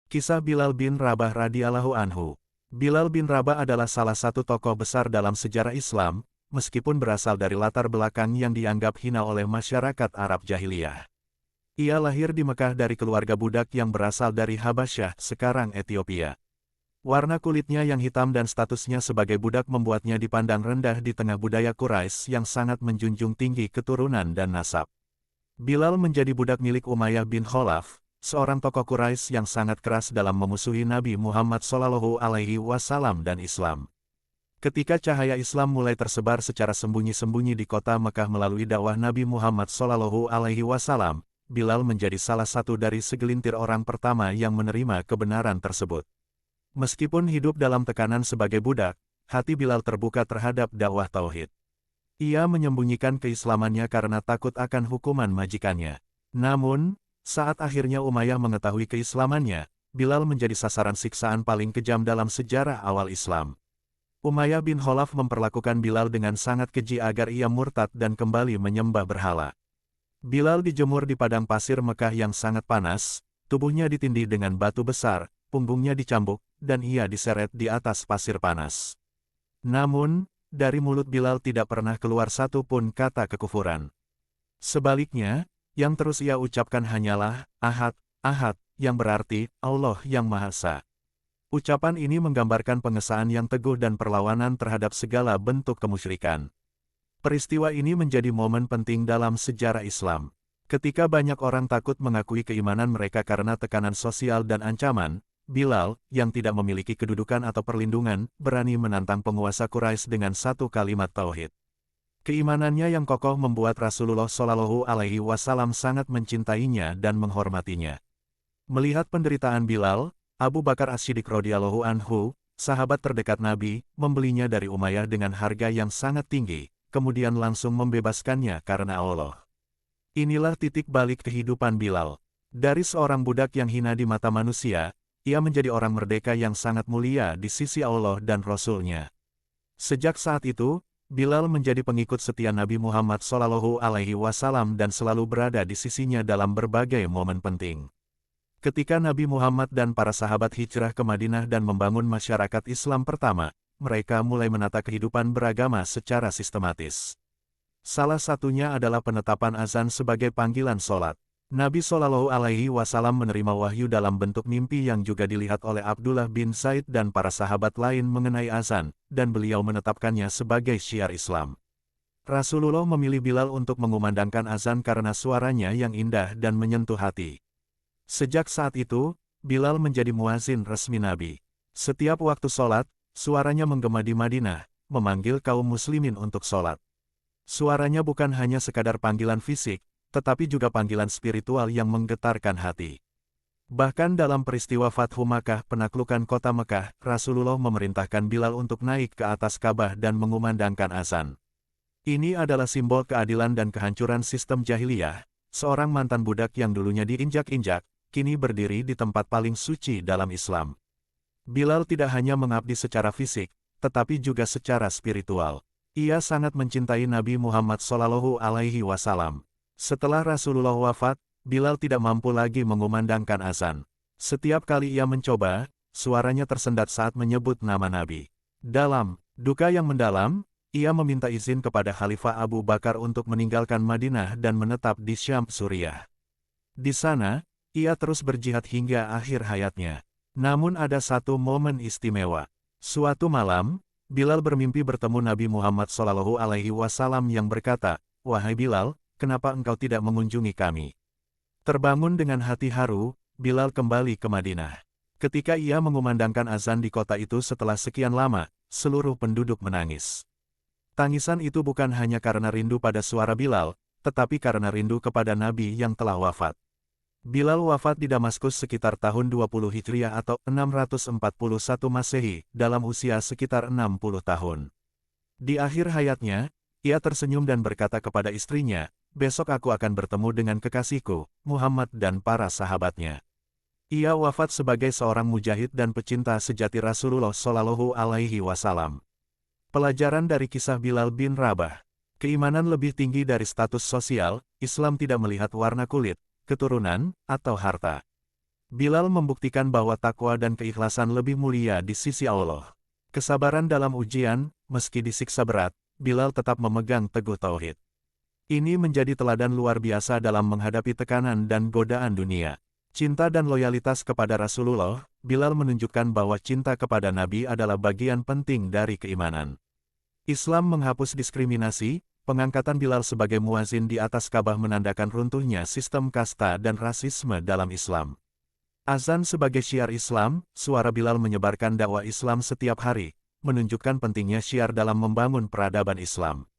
Kisah Bilal bin Rabah radhiyallahu anhu. Bilal bin Rabah adalah salah satu tokoh besar dalam sejarah Islam, meskipun berasal dari latar belakang yang dianggap hina oleh masyarakat Arab jahiliyah. Ia lahir di Mekah dari keluarga budak yang berasal dari Habasyah, sekarang Ethiopia. Warna kulitnya yang hitam dan statusnya sebagai budak membuatnya dipandang rendah di tengah budaya Quraisy yang sangat menjunjung tinggi keturunan dan nasab. Bilal menjadi budak milik Umayyah bin Khalaf, seorang tokoh Quraisy yang sangat keras dalam memusuhi Nabi Muhammad SAW dan Islam. Ketika cahaya Islam mulai tersebar secara sembunyi-sembunyi di kota Mekah melalui dakwah Nabi Muhammad SAW, Bilal menjadi salah satu dari segelintir orang pertama yang menerima kebenaran tersebut. Meskipun hidup dalam tekanan sebagai budak, hati Bilal terbuka terhadap dakwah tauhid. Ia menyembunyikan keislamannya karena takut akan hukuman majikannya. Namun, saat akhirnya Umayyah mengetahui keislamannya, Bilal menjadi sasaran siksaan paling kejam dalam sejarah awal Islam. Umayyah bin Khalaf memperlakukan Bilal dengan sangat keji agar ia murtad dan kembali menyembah berhala. Bilal dijemur di padang pasir Mekah yang sangat panas, tubuhnya ditindih dengan batu besar, punggungnya dicambuk, dan ia diseret di atas pasir panas. Namun, dari mulut Bilal tidak pernah keluar satu pun kata kekufuran. Sebaliknya, yang terus ia ucapkan hanyalah, Ahad, Ahad, yang berarti, Allah yang Maha Esa. Ucapan ini menggambarkan pengesahan yang teguh dan perlawanan terhadap segala bentuk kemusyrikan. Peristiwa ini menjadi momen penting dalam sejarah Islam. Ketika banyak orang takut mengakui keimanan mereka karena tekanan sosial dan ancaman, Bilal, yang tidak memiliki kedudukan atau perlindungan, berani menantang penguasa Quraisy dengan satu kalimat tauhid. Keimanannya yang kokoh membuat Rasulullah SAW sangat mencintainya dan menghormatinya. Melihat penderitaan Bilal, Abu Bakar As-Siddiq radhiyallahu anhu, sahabat terdekat Nabi, membelinya dari Umayyah dengan harga yang sangat tinggi, kemudian langsung membebaskannya karena Allah. Inilah titik balik kehidupan Bilal. Dari seorang budak yang hina di mata manusia, ia menjadi orang merdeka yang sangat mulia di sisi Allah dan Rasul-Nya. Sejak saat itu, Bilal menjadi pengikut setia Nabi Muhammad SAW dan selalu berada di sisinya dalam berbagai momen penting. Ketika Nabi Muhammad dan para sahabat hijrah ke Madinah dan membangun masyarakat Islam pertama, mereka mulai menata kehidupan beragama secara sistematis. Salah satunya adalah penetapan azan sebagai panggilan sholat. Nabi SAW menerima wahyu dalam bentuk mimpi yang juga dilihat oleh Abdullah bin Zaid dan para sahabat lain mengenai azan, dan beliau menetapkannya sebagai syiar Islam. Rasulullah memilih Bilal untuk mengumandangkan azan karena suaranya yang indah dan menyentuh hati. Sejak saat itu, Bilal menjadi muazin resmi Nabi. Setiap waktu sholat, suaranya menggema di Madinah, memanggil kaum muslimin untuk sholat. Suaranya bukan hanya sekadar panggilan fisik, tetapi juga panggilan spiritual yang menggetarkan hati. Bahkan dalam peristiwa Fathu Makkah, penaklukan kota Mekah, Rasulullah memerintahkan Bilal untuk naik ke atas Ka'bah dan mengumandangkan azan. Ini adalah simbol keadilan dan kehancuran sistem jahiliyah. Seorang mantan budak yang dulunya diinjak-injak, kini berdiri di tempat paling suci dalam Islam. Bilal tidak hanya mengabdi secara fisik, tetapi juga secara spiritual. Ia sangat mencintai Nabi Muhammad SAW. Setelah Rasulullah wafat, Bilal tidak mampu lagi mengumandangkan azan. Setiap kali ia mencoba, suaranya tersendat saat menyebut nama Nabi. Dalam duka yang mendalam, ia meminta izin kepada Khalifah Abu Bakar untuk meninggalkan Madinah dan menetap di Syam, Suriah. Di sana, ia terus berjihad hingga akhir hayatnya. Namun ada satu momen istimewa. Suatu malam, Bilal bermimpi bertemu Nabi Muhammad SAW yang berkata, "Wahai Bilal, kenapa engkau tidak mengunjungi kami?" Terbangun dengan hati haru, Bilal kembali ke Madinah. Ketika ia mengumandangkan azan di kota itu setelah sekian lama, seluruh penduduk menangis. Tangisan itu bukan hanya karena rindu pada suara Bilal, tetapi karena rindu kepada Nabi yang telah wafat. Bilal wafat di Damaskus sekitar tahun 20 Hijriah atau 641 Masehi, dalam usia sekitar 60 tahun. Di akhir hayatnya, ia tersenyum dan berkata kepada istrinya, "Besok aku akan bertemu dengan kekasihku, Muhammad dan para sahabatnya." Ia wafat sebagai seorang mujahid dan pecinta sejati Rasulullah SAW. Pelajaran dari kisah Bilal bin Rabah. Keimanan lebih tinggi dari status sosial, Islam tidak melihat warna kulit, keturunan, atau harta. Bilal membuktikan bahwa takwa dan keikhlasan lebih mulia di sisi Allah. Kesabaran dalam ujian, meski disiksa berat, Bilal tetap memegang teguh tauhid. Ini menjadi teladan luar biasa dalam menghadapi tekanan dan godaan dunia. Cinta dan loyalitas kepada Rasulullah, Bilal menunjukkan bahwa cinta kepada Nabi adalah bagian penting dari keimanan. Islam menghapus diskriminasi, pengangkatan Bilal sebagai muazin di atas Ka'bah menandakan runtuhnya sistem kasta dan rasisme dalam Islam. Azan sebagai syiar Islam, suara Bilal menyebarkan dakwah Islam setiap hari, menunjukkan pentingnya syiar dalam membangun peradaban Islam.